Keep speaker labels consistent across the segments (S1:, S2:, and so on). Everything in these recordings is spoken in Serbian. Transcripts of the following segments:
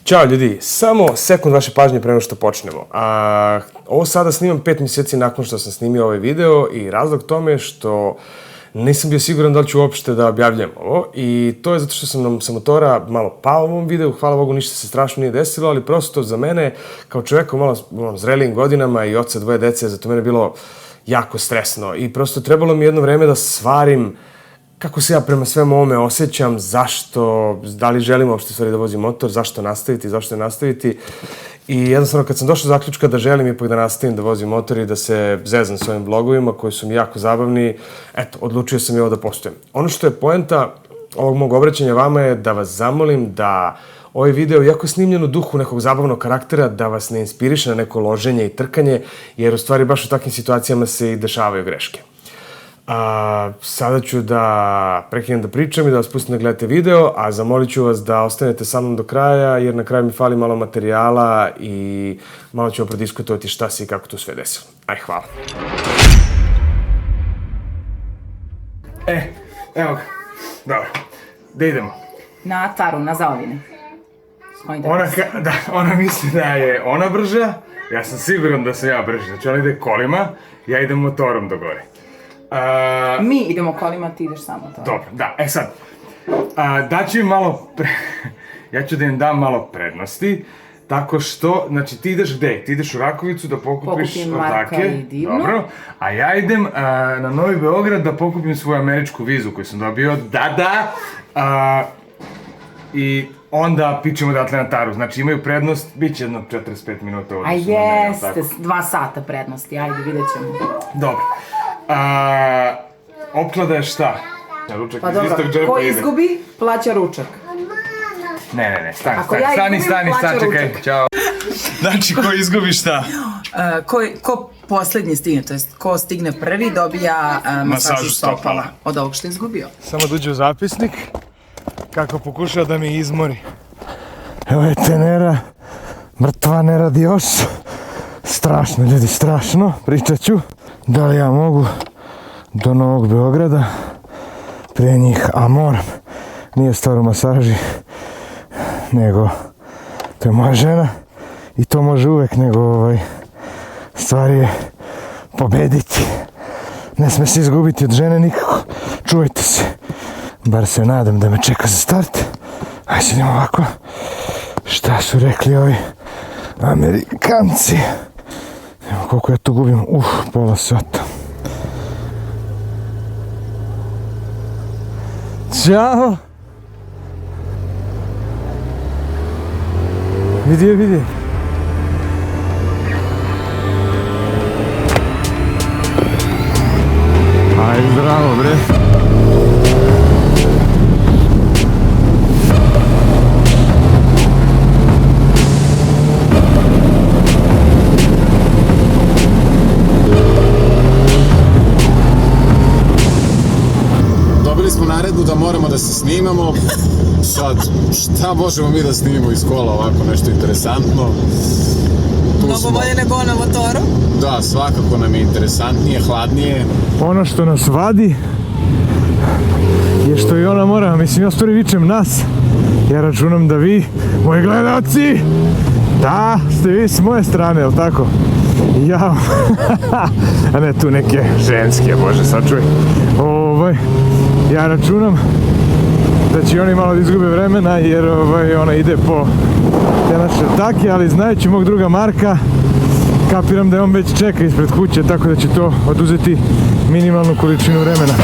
S1: Ćao ljudi, samo sekund vaše pažnje pre nego što počnemo. Ovo sada snimam 5 mjeseci nakon što sam snimio ovaj video i razlog tome je što nisam bio siguran da li ću uopšte da objavljam ovo i to je zato što sam nam sa motora malo pao u ovom videu, hvala Bogu ništa se strašno nije desilo, ali prosto za mene kao čovjeka u malo zrelijim godinama i oca 2 dece, zato mene bilo jako stresno i prosto trebalo mi jedno vreme da svarim kako se ja prema svemu ovome osjećam, zašto, da li želim uopšte stvari da vozim motor, zašto ne nastaviti. I jednostavno kad sam došao do zaključka da želim ipak da nastavim da vozim motor i da se zezam s ovim vlogovima koji su mi jako zabavni, eto, odlučio sam i ovo da postojem. Ono što je poenta ovog mog obraćanja vama je da vas zamolim da ovaj video, iako je snimljen u duhu nekog zabavnog karaktera, da vas ne inspiriše na neko loženje i trkanje, jer u stvari baš u takvim situacijama se i dešavaju greške. Sada ću da prekinem da pričam i da vas pustim da gledate video, a zamolit ću vas da ostanete sa mnom do kraja, jer na kraju mi fali malo materijala i malo ćemo prodiskutovati šta se i kako to sve desilo. Aj, hvala. Evo ga. Dobro. Da idemo.
S2: Na Taru, na Zaovine.
S1: Ona misli da je ona brža, ja sam siguran da sam ja brži. Znači ona ide kolima, ja idem motorom do gore.
S2: Mi idemo kolima, ti ideš samo to.
S1: Dobro, da, sad. Daću im malo, ja ću da im dam malo prednosti, tako što, znači ti ideš gde? Ti ideš u Rakovicu da pokupiš
S2: Marka i Divno.
S1: Dobro, a ja idem na Novi Beograd da pokupim svoju američku vizu koju sam dobio, i onda pićemo odatle na Taru, znači imaju prednost, bit će jedno 45 minuta u odnosu na mene.
S2: A jeste, 2 sata prednosti, ajde, vidjet ćemo.
S1: Dobro. Opklada je šta? Ručak
S2: Pa
S1: iz
S2: dobro,
S1: istog džepa
S2: ko
S1: ide.
S2: izgubi, plaća ručak.
S1: Ne, stani,
S2: plaća
S1: čekaj,
S2: ručak.
S1: čao. Znači, ko izgubi šta?
S2: Ko poslednji stigne, to jest ko stigne prvi dobija masažu stopala od ovog što je izgubio.
S1: Samo da uđe u zapisnik, kako pokušao da mi izmori. Evo je tenera, mrtva ne radi još. Strašno, ljudi, strašno, pričat ću. Da li ja mogu do Novog Beograda pre njih, a moram. Nije stvar u masaži, nego to je moja žena i to može uvek, nego stvar je pobediti. Ne sme se izgubiti od žene nikako. Čuvajte se. Bar se nadam da me čeka za start. Ajde idemo ovako. Šta su rekli ovi Amerikanci? Evo koliko ja tu gubim. Pola sata. Ćao! Vidi. Ajde, zdravo, bre.
S3: Naredbu da moramo da se snimamo. Sad, šta možemo mi da snimimo iz kola, ovako nešto interesantno?
S4: Mnogo bolje nego na motoru?
S3: Da, svakako nam je interesantnije, hladnije.
S1: Ono što nas vadi je što i ona mora, mislim ja stvari vičem nas. Ja računam da vi, moji gledalci, da ste vi s moje strane, jel tako? Jao, a ne tu neke ženske, bože sačuvaj. Ja računam da će oni malo da izgube vremena jer ona ide po te naše atake, ali znajući mog druga Marka, kapiram da on već čeka ispred kuće, tako da će to oduzeti minimalnu količinu vremena.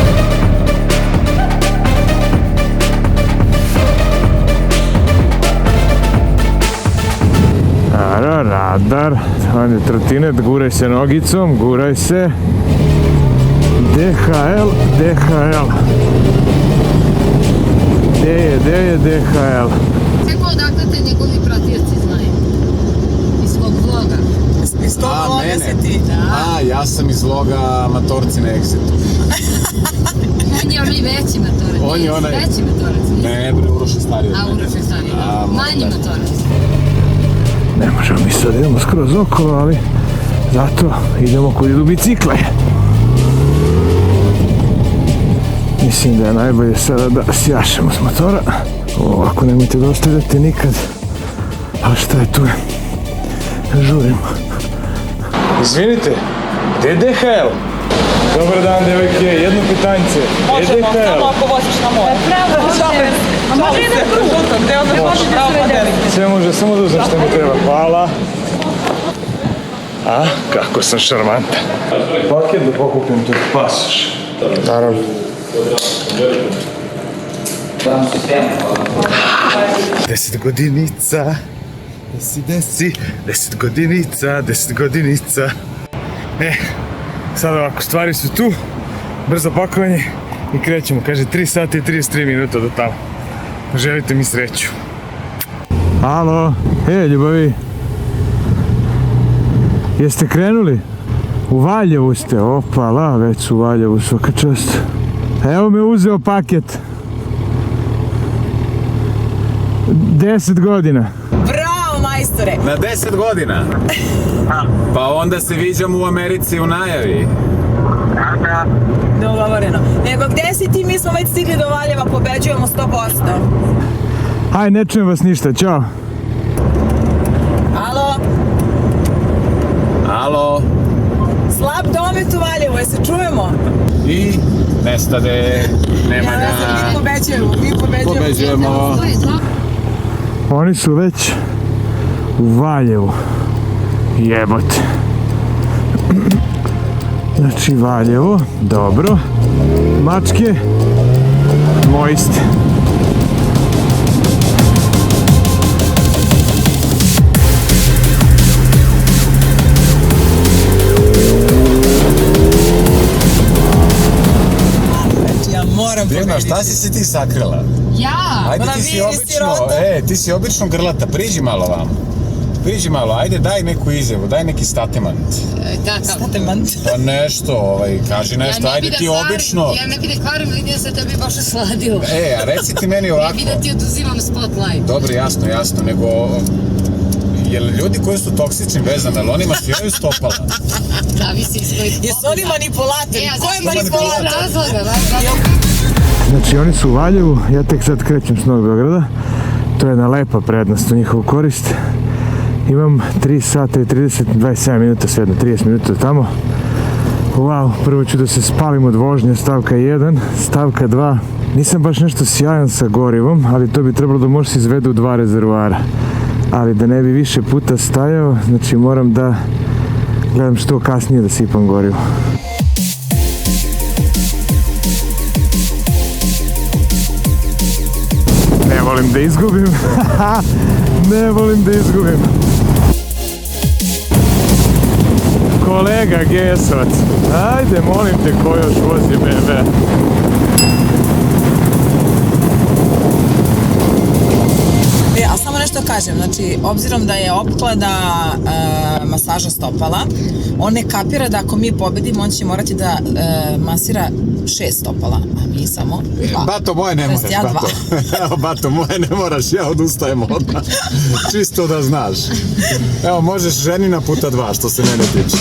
S1: Radar, trotinet, guraj se nogicom, guraj se. DHL. Gde je DHL?
S4: Kako odakle te njegovi pratioci znaju? Iz svog vloga? Iz tog vloga se ti? Da.
S3: Ja sam iz vloga Matorci na Exitu.
S4: On je onaj veći Matorac. Veći Matorac.
S3: Ne, bre, Uroš je stariji od mene.
S4: Uroš je stariji, da. Manji Matorac.
S1: Ne možemo mi sad idemo skroz okolo, ali zato idemo kod idu bicikle. Mislim da je najbolje sada da sjašemo s motora. Ovako nemojte da ostavljate nikad
S5: A šta je tu? Žurim.
S1: Izvinite, gde je DHL? Dobar dan, devojke, jedno pitanjce.
S6: Možemo, samo ako voziš na more. Pravo, može jedan krug. Gde onda može pravo modelike?
S1: Sve može, samo da uzem što mi treba. Hvala. A, kako sam šarmantan. Paket da pokupim tu pasoš. Naravno. Deset godinica. Deset godinica. Sad ovako, stvari su tu. Brzo pakovanje i krećemo. Kaže 3 sata i 33 minuta do tamo. Želite mi sreću.
S5: Alo, ljubavi. Jeste krenuli? U Valjevu ste, opala, već su u Valjevu, svaka čast. Evo me uzeo paket. 10 godina.
S2: Bravo, majstore!
S3: Na 10 godina? Pa onda se viđamo u Americi u najavi.
S2: Dogovoreno. Nego gde si ti? Mi smo već stigli do Valjeva, pobeđujemo 100%.
S5: Aj, ne čujem vas ništa, čao.
S2: Alo?
S3: Alo?
S2: Slab domet u Valjevu, se čujemo?
S3: I nestade, nema
S2: Ja znam, mi pobeđujemo.
S3: Pobeđujemo.
S5: Oni su već u Valjevu. Jebote. Znači Valjevo, dobro. Mačke, moji ste.
S3: Divna, šta si se ti sakrila?
S4: Ja!
S3: Ajde, ti si obično grlata, priđi malo vam. Priđi malo, ajde daj neku izjavu, daj neki statement.
S2: Statement.
S3: Pa nešto, kaži nešto, ajde ti obično.
S4: Ja ne bi da kvarim, vidio se da bi baš osladilo.
S3: A reci ti meni ovako.
S4: Ne bi da ti oduzimam spotlight.
S3: Dobro, jasno, nego... Jel ljudi koji su toksični vezani, ali oni maširaju stopala?
S4: Zavisi iz kojeg...
S2: Jesu oni manipulatori? Ko je manipulator?
S4: Razloga.
S5: Znači oni su u Valjevu, ja tek sad krećem s Novog Beograda. To je jedna lepa prednost u njihovu korist. Imam 3 sata i 27 minuta, svejedno 30 minuta tamo. Wow, prvo ću da se spalim od vožnje, stavka 1, stavka 2. Nisam baš nešto sjajan sa gorivom, ali to bi trebalo da može se izvede u 2 rezervoara. Ali da ne bi više puta stajao, znači moram da gledam što kasnije da sipam gorivo. Ne volim da izgubim. Ne volim da izgubim. Kolega GS-ovac, ajde molim te, ko još vozi BMW?
S2: A samo nešto kažem, znači, obzirom da je opklada masaža stopala, on ne kapira da ako mi pobedimo, on će morati da masira 6 stopala, a mi samo 2.
S3: Bato, moje ne moraš, Bato. Evo, Bato, moje ne moraš, ja odustajem odmah. Čisto da znaš. Evo, možeš ženina puta 2, što se mene tiče.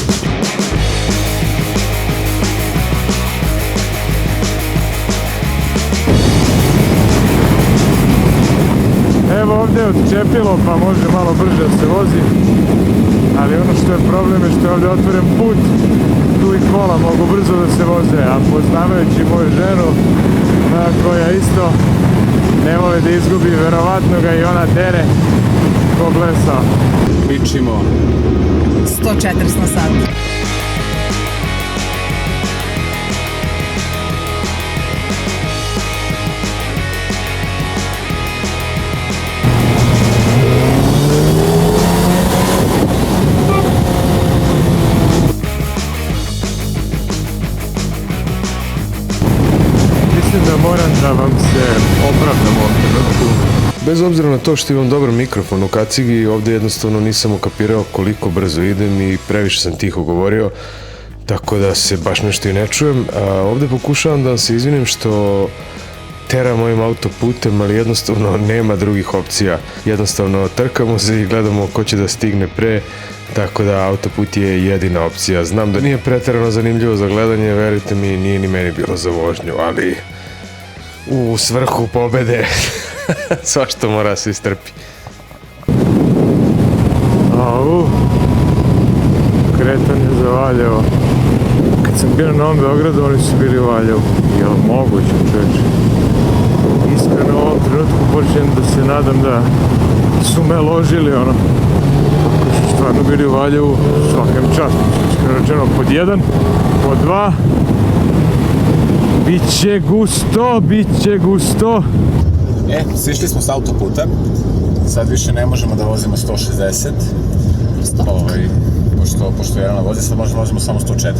S5: Evo ovdje je odčepilo, pa može malo brže da se vozi. Ali ono što je problem je što je ovdje otvoren put, tu i kola mogu brzo da se voze, a poznavajući moju ženu, koja isto ne voli da izgubi, verovatno ga i ona dere ko blesa.
S3: Pičimo.
S2: 140 na sat.
S5: Da moram da vam se opravdam ovom trenutku.
S1: Bez obzira na to što imam dobar mikrofon u kacigi, ovdje jednostavno nisam ukapirao koliko brzo idem i previše sam tiho govorio, tako da se baš nešto i ne čujem. Ovdje pokušavam da vam se izvinim što teram ovim autoputem, ali jednostavno nema drugih opcija. Jednostavno trkamo se i gledamo ko će da stigne pre, tako da autoput je jedina opcija. Znam da nije pretjerano zanimljivo za gledanje, verujte mi, nije ni meni bilo za vožnju, ali u svrhu pobede svašta mora se istrpi.
S5: Valjevo. Kad sam bio na Novom Beogradu, oni su bili u Valjevu. Jel moguće, čovječe? Iskreno u ovom trenutku počnem da se nadam da su me ložili, ono. Ako su stvarno bili u Valjevu, svakem čast. Iskreno rečeno, pod 1, pod 2. Biće gusto, biće gusto.
S3: Sišli smo s autoputa. Sad više ne možemo da vozimo 160. Pošto Jelena vozi, sad možemo da vozimo samo 140.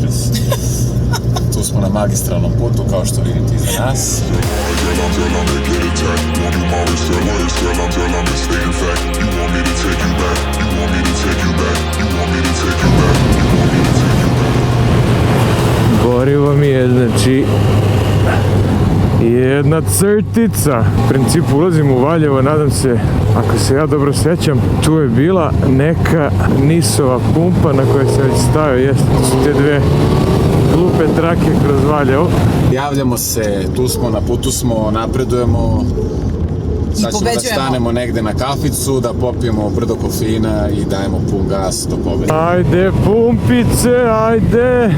S3: Tu smo na magistralnom putu, kao što vidite iza nas.
S5: Gorivo mi je, znači, jedna crtica. U principu ulazim u Valjevo, nadam se, ako se ja dobro sjećam, tu je bila neka Nisova pumpa na kojoj se već stavio, jeste, to su te dve glupe trake kroz Valjevo.
S3: Javljamo se, tu smo, na putu smo, napredujemo. Sad ćemo da stanemo negde na kaficu, da popijemo brdo kofeina i dajemo pun gas do pobede.
S5: Ajde pumpice, ajde!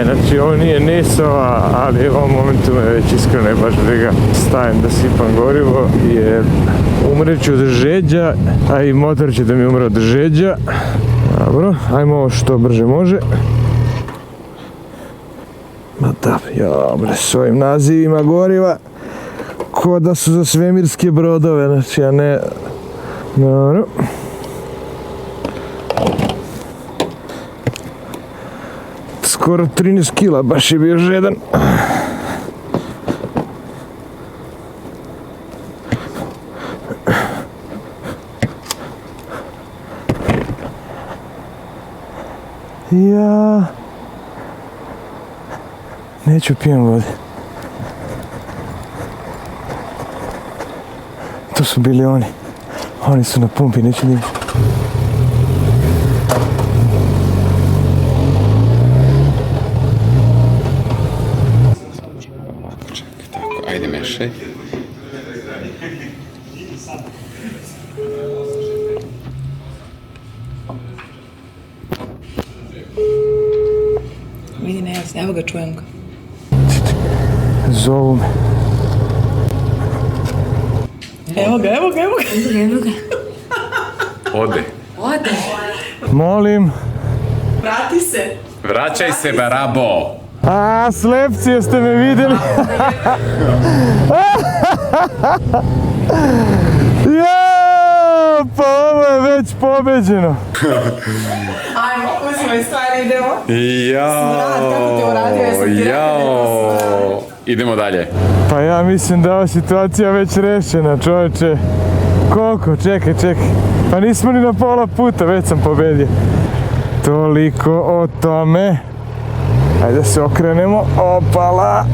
S5: Znači ovo nije Nisova, ali u ovom momentu me već iskreno je baš briga. Stajem da sipam gorivo jer umreću od žeđa, a i motor će da mi umre od žeđa. Dobro, ajmo ovo što brže može. Ma da, bre, s ovim nazivima goriva, ko da su za svemirske brodove, znači, a ne... Dobro. Skoro 13 kila, baš je bio žedan. Ja... Neću pijem vode. To su bili oni. Oni su na pumpi, neću njih.
S3: Ajde, mešaj.
S2: Vidi, ne, evo ga, čujem ga.
S5: Zovu me.
S2: Evo ga.
S3: Ode.
S5: Molim.
S2: Vrati se.
S3: Vraćaj se, barabo.
S5: A, slepci, jeste me vidjeli? Ja, pa ovo je već pobeđeno.
S2: Ajmo, uzimaj stvari, idemo.
S3: Jao. Idemo dalje.
S5: Pa ja mislim da je ova situacija već rešena, čovječe. Koliko? Čekaj. Pa nismo ni na pola puta, već sam pobedio. Toliko o tome. Ajde da se okrenemo. Opala.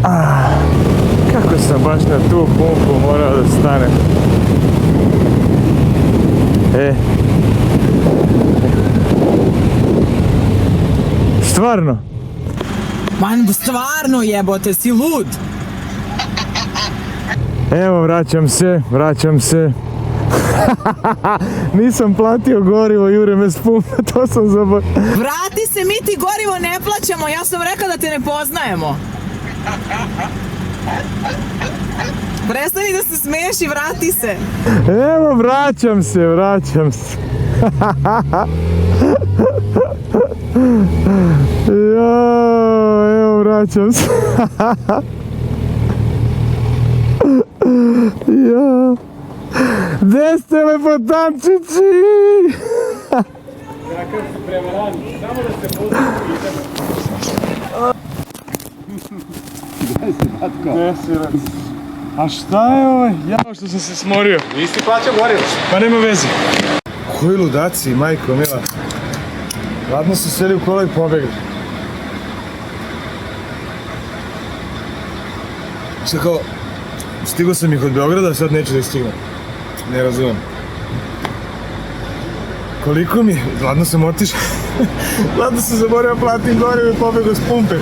S5: Kako sam baš na tu pumpu morao da stanem. Stvarno?
S2: Man, stvarno jebote, si lud.
S5: Evo, vraćam se. Nisam platio gorivo, jure me s pumpe, to sam zaboravio.
S2: Vrati se, mi ti gorivo ne plaćamo, ja sam rekla da te ne poznajemo. Prestani da se smiješ i vrati se.
S5: Evo, vraćam se. Evo, vraćam se. Gde ste, lepotančići?
S7: Kakav si prevarant, samo da se pozdravi.
S5: Gde si? A šta je ovo? Jao što sam se smorio.
S3: Nisi plaćao gorivo.
S5: Pa nema veze. Koji ludaci, majko mila. Ladno su seli u kola i pobegli. Šta kao, stigao sam ih od Beograda, sad neću da ih stignem. Ne razumijem. Koliko mi je? Ladno sam otišao. Ladno sam zaboravio platim gorivo i pobegao s pumpe.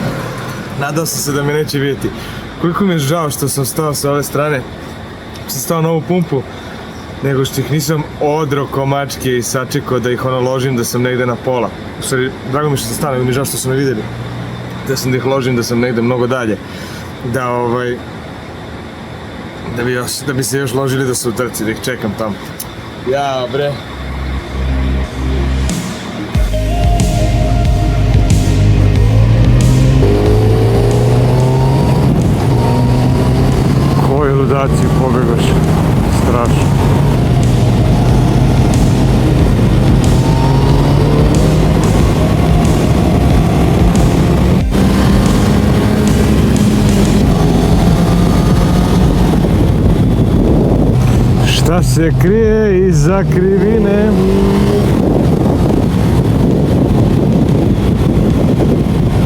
S5: Nadao sam se da me neće vidjeti. Koliko mi je žao što sam stao sa ove strane. Sam stao na ovu pumpu. nego što ih nisam odro komačke i sačekao da ih ložim da sam negde na pola. U stvari, drago mi što sam stavio, mi žao što su me vidjeli. Da ih ložim, da sam negde mnogo dalje. Da bi se još ložili da su u trci, da ih čekam tamo. Ja, bre. Koji ludaci pobegoš. Strašno. Šta se krije iza krivine?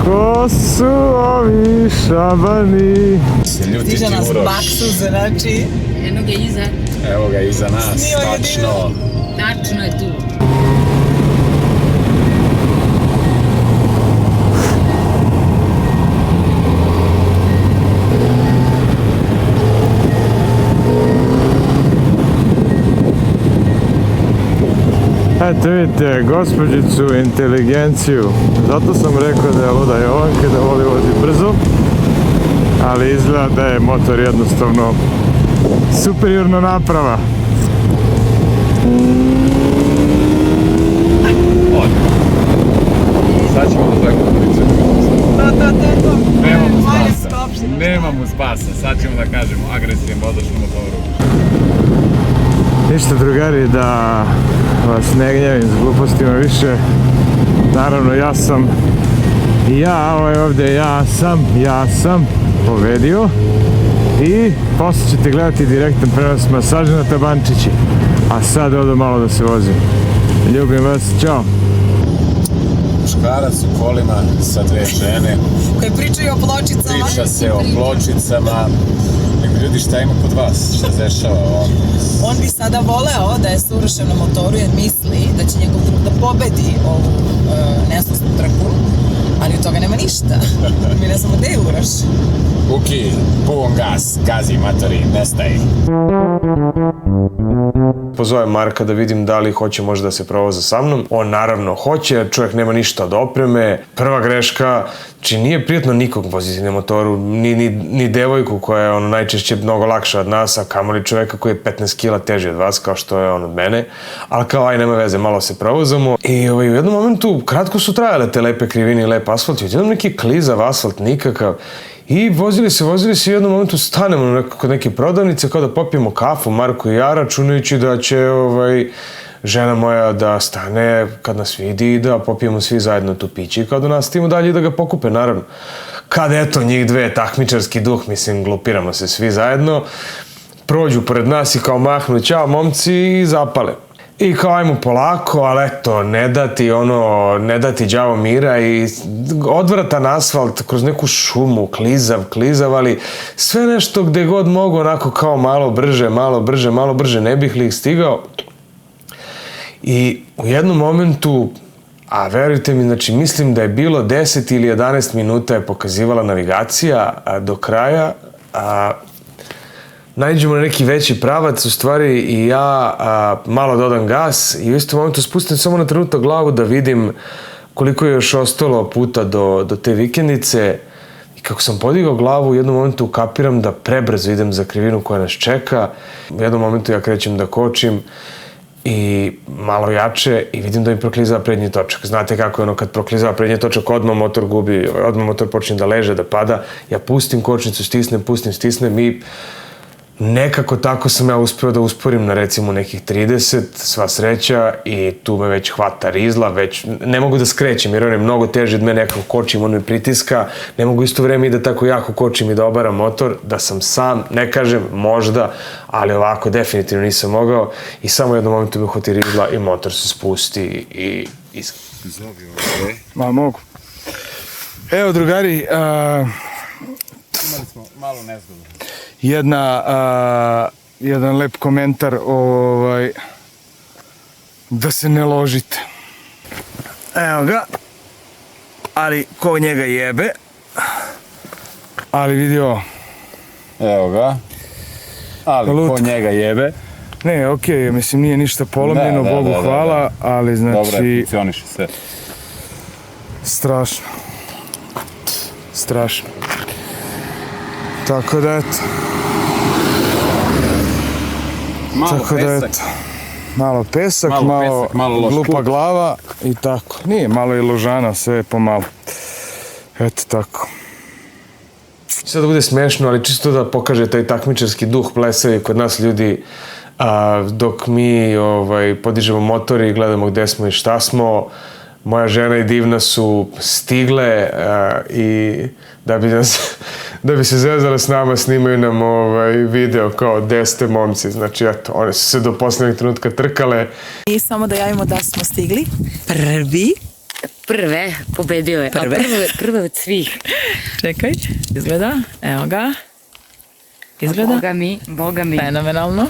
S5: Ko su ovi šabani?
S2: Stiže nas baksuz, znači...
S4: Eno ga iza.
S3: Evo ga iza nas, tačno.
S4: Tačno je tu.
S5: Eto vidite, gospođicu inteligenciju. Zato sam rekao da je luda Jovanka, da voli vozi brzo. Ali izgleda da je motor jednostavno superiorna naprava.
S3: Sad ćemo da zovemo policiju.
S2: To.
S3: Nema mu spasa, sad ćemo da kažemo agresivan vozač na motoru.
S5: Ništa drugari, da vas ne gnjavim s glupostima više. Naravno ja sam pobedio. I posle ćete gledati direktan prenos masaža na Tabančići. A sad odo malo da se vozim. Ljubim vas, čao!
S3: Muškarac u kolima sa dve žene.
S2: Koji pričaju o pločicama.
S3: Priča se o pločicama. Nego ljudi, šta ima kod vas? Šta se dešava ovdje?
S2: On bi sada voleo da je surušen na motoru jer misli da će njegov drug da pobedi ovu nesnosnu trku, ali od toga nema ništa. Mi ne znamo gde je Uroš.
S3: Uki, pun gas, gazi matori, nestaj.
S1: Pozovem Marka da vidim da li hoće možda da se provoza sa mnom. On naravno hoće, jer čovjek nema ništa od opreme. Prva greška, znači nije prijatno nikog voziti na motoru, ni devojku koja je najčešće mnogo lakša od nas, a kamoli čovjeka koji je 15 kila teži od vas, kao što je on od mene. Ali kao, aj, nema veze, malo se provozamo. I u jednom momentu, kratko su trajale te lepe krivine i lep asfalt, i odjednom neki klizav asfalt, nikakav. I vozili se i u jednom momentu stanemo kod neke prodavnice kao da popijemo kafu, Marko i ja, računajući da će žena moja da stane kad nas vidi i da popijemo svi zajedno tu piće i kao da nastavimo dalje i da ga pokupe, naravno. Kad eto njih dve, takmičarski duh, mislim, glupiramo se svi zajedno, prođu pored nas i kao mahnu, ćao momci, i zapale. I kao ajmo polako, ali eto, ne da ti đavo mira i odvratan asfalt kroz neku šumu, klizav, ali sve nešto gde god mogu, onako kao malo brže, ne bih li ih stigao. I u jednom momentu, a verujte mi, znači mislim da je bilo 10 ili 11 minuta je pokazivala navigacija do kraja, naiđemo na neki veći pravac, u stvari, i ja malo dodam gas i u istom momentu spustim samo na trenutak glavu da vidim koliko je još ostalo puta do te vikendice. I kako sam podigao glavu, u jednom momentu kapiram da prebrzo idem za krivinu koja nas čeka. U jednom momentu ja krećem da kočim i malo jače i vidim da mi proklizava prednji točak. Znate kako je ono kad proklizava prednji točak, odmah motor gubi, odmah motor počne da leže, da pada. Ja pustim kočnicu, stisnem i nekako tako sam ja uspeo da usporim na recimo nekih 30, sva sreća, i tu me već hvata rizla, već ne mogu da skrećem jer on je mnogo teži od mene, nekako kočim, on me pritiska, ne mogu isto vreme i da tako jako kočim i da obaram motor, da sam sam, ne kažem, možda, ali ovako definitivno nisam mogao i samo u jednom momentu me hvati rizla i motor se spusti i
S5: Ma mogu. Evo drugari,
S3: Imali smo malo nezgodu.
S5: jedan lep komentar, da se ne ložite. Evo ga, ali ko njega jebe, ali vidi ovo.
S3: Evo ga, ali ko njega jebe.
S5: Ne, okej, mislim, nije ništa polomljeno, Bogu hvala, ali znači...
S3: Dobro, funkcioniše sve.
S5: Strašno. Strašno. Tako da, eto. Malo pesak, malo glupa glava i tako. Nije, malo i ložana, sve je pomalo. Eto tako.
S1: Sad da bude smešno, ali čisto da pokaže taj takmičarski duh plesavi kod nas ljudi, dok mi podižemo motor i gledamo gde smo i šta smo. Moja žena i Divna su stigle i da bi se zezale s nama, snimaju nam video kao gde ste momci. Znači, eto, one su se do poslednjeg trenutka trkale.
S2: I samo da javimo da smo stigli.
S4: Prve, pobedio je. Prve od svih.
S2: Čekaj, izgleda. Evo ga. Izgleda.
S4: Boga mi.
S2: Fenomenalno.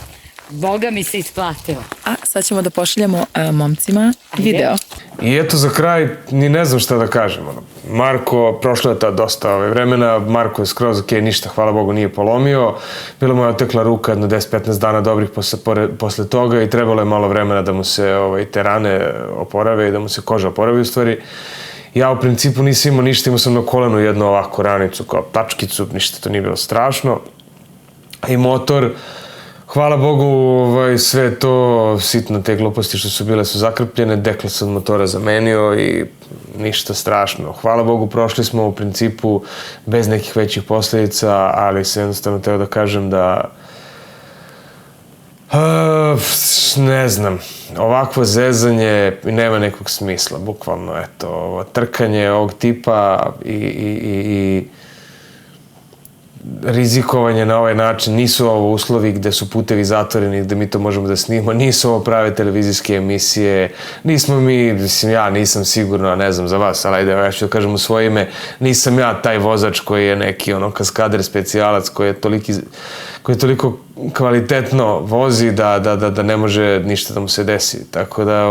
S4: Boga mi se isplatilo.
S2: A sad ćemo da pošaljemo momcima video.
S1: I eto za kraj, ni ne znam šta da kažem. Marko, prošlo je ta dosta vremena, Marko je skroz ok, ništa, hvala Bogu, nije polomio. Bila mu je otekla ruka jedno 10-15 dana dobrih posle toga i trebalo je malo vremena da mu se te rane oporave i da mu se koža oporavi u stvari. Ja u principu nisam imao ništa, imao sam na kolenu jednu ovako ranicu kao tačkicu, ništa to nije bilo strašno. I motor, hvala Bogu, sve to sitno, te gluposti što su bile su zakrpljene, dekla se od motora zamenio i ništa strašno. Hvala Bogu, prošli smo u principu bez nekih većih posljedica, ali se jednostavno teo da kažem da ne znam, ovakvo zezanje nema nekog smisla, bukvalno, eto, trkanje ovog tipa i rizikovanje na ovaj način, nisu ovo uslovi gde su putevi zatvoreni, gde mi to možemo da snimamo, nisu ovo prave televizijske emisije, nismo mi, mislim, ja nisam sigurno, ne znam za vas, ali ajde, ja ću da kažem u svoje ime, nisam ja taj vozač koji je neki kaskader specijalac, koji je toliko kvalitetno vozi da ne može ništa da mu se desi, tako da,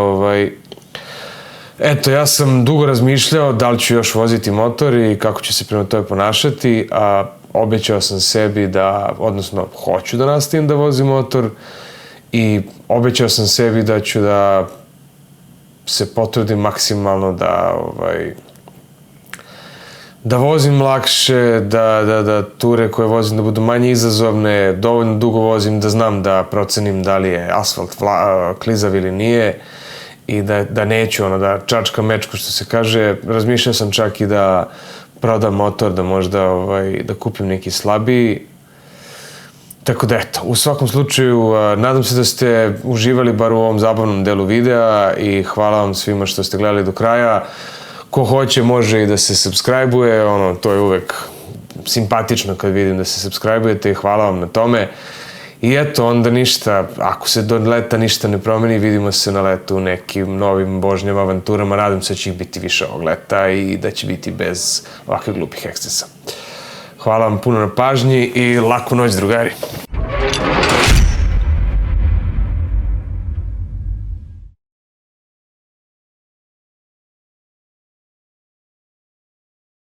S1: eto, ja sam dugo razmišljao da li ću još voziti motor i kako ću se prema tome ponašati, a obećao sam sebi da, odnosno, hoću da nastavim da vozim motor i obećao sam sebi da ću da se potrudim maksimalno da vozim lakše, da ture koje vozim da budu manje izazovne, dovoljno dugo vozim da znam da procenim da li je asfalt klizav ili nije i da neću da čačkam mečku, što se kaže. Razmišljao sam čak i da prodam motor, da možda da kupim neki slabiji. Tako da eto, u svakom slučaju, nadam se da ste uživali bar u ovom zabavnom delu videa i hvala vam svima što ste gledali do kraja. Ko hoće može i da se subscribe-uje, to je uvek simpatično kad vidim da se subscribe-ujete i hvala vam na tome. I eto, onda ništa, ako se do leta ništa ne promeni, vidimo se na letu u nekim novim božnjim avanturama. Nadam se da će ih biti više ovog leta i da će biti bez ovakvih glupih ekscesa. Hvala vam puno na pažnji i laku noć, drugari.